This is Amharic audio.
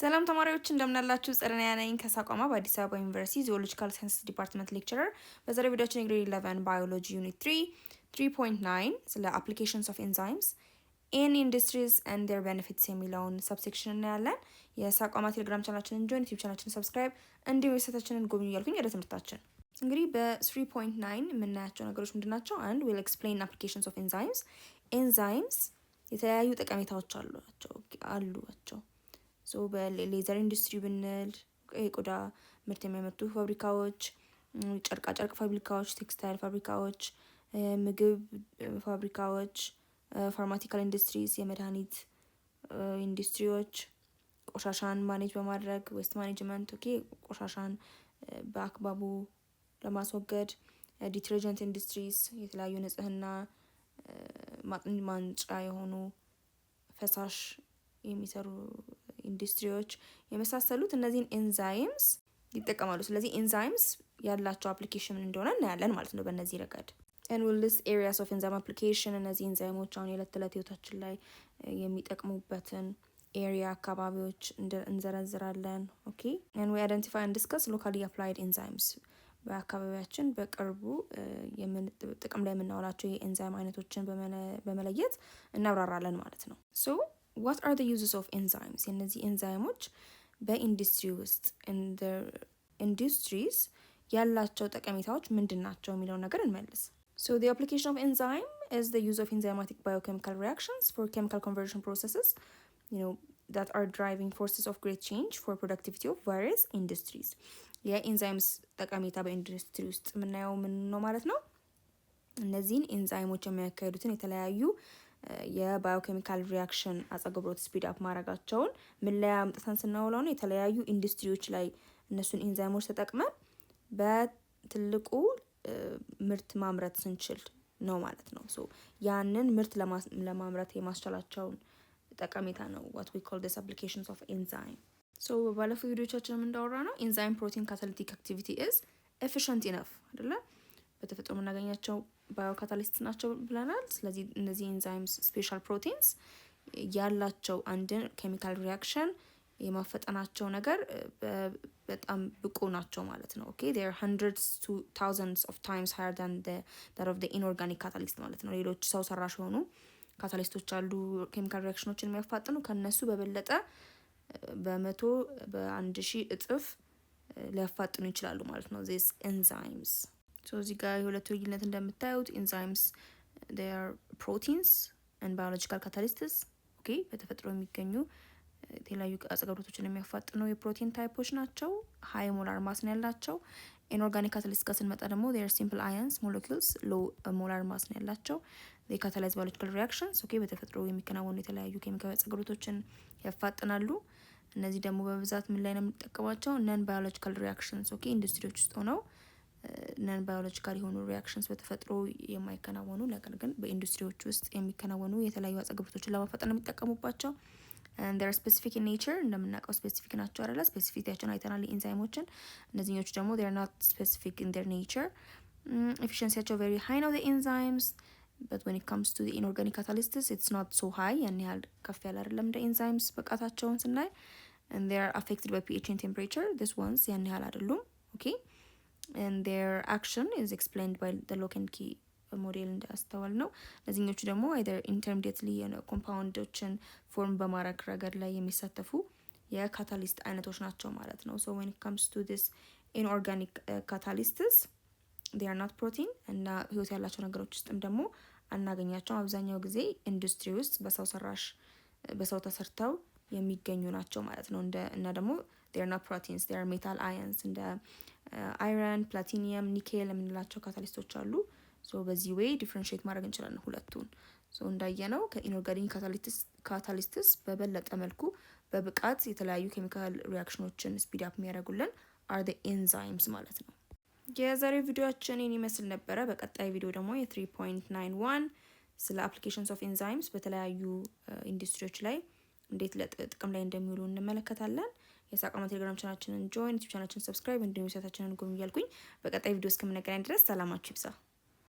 ሰላም ተማሪዎች እንደምናላችሁ ጽረናያ ነኝ ከሳቋማ በአዲስ አበባ ዩኒቨርሲቲ ዚኦሎጂካል ሳይንስ ዲፓርትመንት ሌክቸረር። በዛሬው ቪዲዮአችን ግሬድ 11 ባዮሎጂ ዩኒት 3.9 ስለ አፕሊኬሽንስ ኦፍ ኤንዛይምስ ኢን ኢንዱስትሪስ ኤንድ ዴር ቤኔፊትስ የሚለውን ሰብሴክሽን እናያለን። የሳቋማ ቴሌግራም ቻናላችንን ጆይን፣ ዩቲዩብ ቻናላችንን ሰብስክራይብ እንዲሁም የሰታችንን ጎብኙ እያልኩኝ ወደ ትምህርታችን እንግዲህ በ3.9 የምናያቸው ነገሮች ምንድናቸው? አንድ ዊል ኤክስፕሌን አፕሊኬሽንስ ኦፍ ኤንዛይምስ። ኤንዛይምስ የተለያዩ ጠቀሜታዎች አሏቸው። ሶ በሌዘር ኢንዱስትሪ ብንል የቆዳ ምርት የሚያመርቱ ፋብሪካዎች፣ ጨርቃ ጨርቅ ፋብሪካዎች፣ ቴክስታይል ፋብሪካዎች፣ ምግብ ፋብሪካዎች፣ ፋርማቲካል ኢንዱስትሪስ፣ የመድኃኒት ኢንዱስትሪዎች፣ ቆሻሻን ማኔጅ በማድረግ ዌስት ማኔጅመንት ቆሻሻን በአግባቡ ለማስወገድ፣ ዲተርጀንት ኢንዱስትሪስ የተለያዩ ንጽህና ማንጫ የሆኑ ፈሳሽ የሚሰሩ ኢንዱስትሪዎች የመሳሰሉት እነዚህን ኤንዛይምስ ይጠቀማሉ። ስለዚህ ኤንዛይምስ ያላቸው አፕሊኬሽን ምን እንደሆነ እናያለን ማለት ነው በእነዚህ ረገድ። and will list areas of enzyme application እነዚህ ኤንዛይሞች አሁን የዕለት ተዕለት ህይወታችን ላይ የሚጠቅሙበትን ኤሪያ አካባቢዎች እንዘረዝራለን። and we identify and discuss locally applied enzymes በአካባቢያችን በቅርቡ ጥቅም ላይ የምናውላቸው የኤንዛይም አይነቶችን በመለየት እናብራራለን ማለት ነው። so what are the uses of enzymes? የነዚህ ኤንዛይሞች በኢንዱስትሪ ውስጥ ኢንዱስትሪስ ያላቸው ጠቀሜታዎች ምንድናቸው የሚለው ነገር እንመልስ። So the application of enzyme is the use of enzymatic biochemical reactions for chemical conversion processes, that are driving forces of great change for productivity of various industries. የኤንዛይምስ ጠቀሜታ በኢንዱስትሪ ውስጥ የምናየው ምን ነው ማለት ነው? እነዚህን ኤንዛይሞች የሚያካሂዱትን የተለያዩ የባዮኬሚካል ሪያክሽን አጸገብሮት ስፒድ አፕ ማድረጋቸውን ምን ላይ አምጥተን ስናውለው ነው? የተለያዩ ኢንዱስትሪዎች ላይ እነሱን ኤንዛይሞች ተጠቅመን በትልቁ ምርት ማምረት ስንችል ነው ማለት ነው። ሶ ያንን ምርት ለማምረት የማስቻላቸውን ጠቀሜታ ነው what we call this applications of enzyme. so ባለፈው ቪዲዮቻችንም እንዳወራ ነው enzyme protein catalytic activity is efficient enough አይደለ? በተፈጥሮ የምናገኛቸው ባዮካታሊስት ናቸው ብለናል። ስለዚህ እነዚህ ኤንዛይምስ ስፔሻል ፕሮቲንስ ያላቸው አንድን ኬሚካል ሪያክሽን የማፈጠናቸው ነገር በጣም ብቁ ናቸው ማለት ነው። they are hundreds to thousands of times higher than that of the inorganic catalyst ማለት ነው። ሌሎች ሰው ሰራሽ የሆኑ ካታሊስቶች አሉ ኬሚካል ሪያክሽኖችን የሚያፋጥኑ፣ ከነሱ በበለጠ በ1000 እጥፍ ሊያፋጥኑ ይችላሉ ማለት ነው these enzymes. so እዚህ ጋር የሁለቱ ልዩነት እንደምታዩት enzymes they are proteins and biological catalysts. በተፈጥሮ የሚገኙ የተለያዩ አጸገብሮቶችን የሚያፋጥኑ የፕሮቲን ታይፖች ናቸው። ሃይ ሞላር ማስ ነው ያላቸው። ኢንኦርጋኒክ ካታሊስት ጋር ስንመጣ ደግሞ they are simple ions molecules low molar mass ነው ያላቸው። they catalyze biological reactions. በተፈጥሮ የሚከናወኑ የተለያዩ ኬሚካል አጸገብሮቶችን ያፋጥናሉ። እነዚህ ደግሞ በብዛት ምን ላይ ነው የምንጠቀማቸው? ነን ባዮሎጂካል ሪያክሽንስ ኢንዱስትሪዎች ውስጥ ሆነው ነን ባዮሎጂካል የሆኑ ሪያክሽንስ በተፈጥሮ የማይከናወኑ ነገር ግን በኢንዱስትሪዎች ውስጥ የሚከናወኑ የተለያዩ አጸገብሮቶችን ለማፋጠን ነው የሚጠቀሙባቸው። and they are specific in nature እንደምናውቀው ስፔሲፊክ ናቸው አይደለ? ስፔሲፊቲያቸውን አይተናል ኢንዛይሞችን። እነዚህኞቹ ደግሞ they are not specific in their nature. efficiencyያቸው very high ነው the enzymes, but when it comes to the inorganic catalysts it's not so high. ያን ያህል ከፍ ያለ አይደለም እንደ ኤንዛይምስ ብቃታቸውን ስናይ። and they are affected by pH and temperature. this ones ያን ያህል አይደሉም። and their action is explained by the lock and key ሞዴል እንዳስተዋል ነው። ለዚህኞቹ ደግሞ either intermediately ኮምፓውንዶችን ፎርም በማድረግ ረገድ ላይ የሚሳተፉ የካታሊስት አይነቶች ናቸው ማለት ነው። so when it comes to this inorganic catalysts they are not protein እና ህይወት ያላቸው ነገሮች ውስጥም ደግሞ አናገኛቸው። አብዛኛው ጊዜ ኢንዱስትሪ ውስጥ በሰው ተሰርተው የሚገኙ ናቸው ማለት ነው። እና ደግሞ they are not proteins, they are metal ions እንደ iron, platinum, nickel የምንላቸው ካታሊስቶች አሉ። so በዚህ way ዲፈረንሺየት ማድረግ እንችላለን ሁለቱን። so እንዳየነው ከኢኖርጋኒክ ካታሊስትስ በበለጠ መልኩ በብቃት የተለያዩ ኬሚካል ሪያክሽኖችን ስፒድ አፕ የሚያደርጉልን are the enzymes ማለት ነው። የዛሬው ቪዲዮአችን ይህን ይመስል ነበረ። በቀጣይ ቪዲዮ ደግሞ የ3.91 ስለ applications of enzymes በተለያዩ ኢንዱስትሪዎች ላይ እንዴት ለጥቅም ላይ እንደሚውሉ እንመለከታለን። የሳቋማ ቴሌግራም ቻናላችንን ጆይን፣ ዩቲዩብ ቻናላችንን ሰብስክራይብ እንዲሁም ሰታችንን ጎብኙ እያልኩኝ በቀጣይ ቪዲዮ እስከምንገናኝ ድረስ ሰላማችሁ ይብዛ።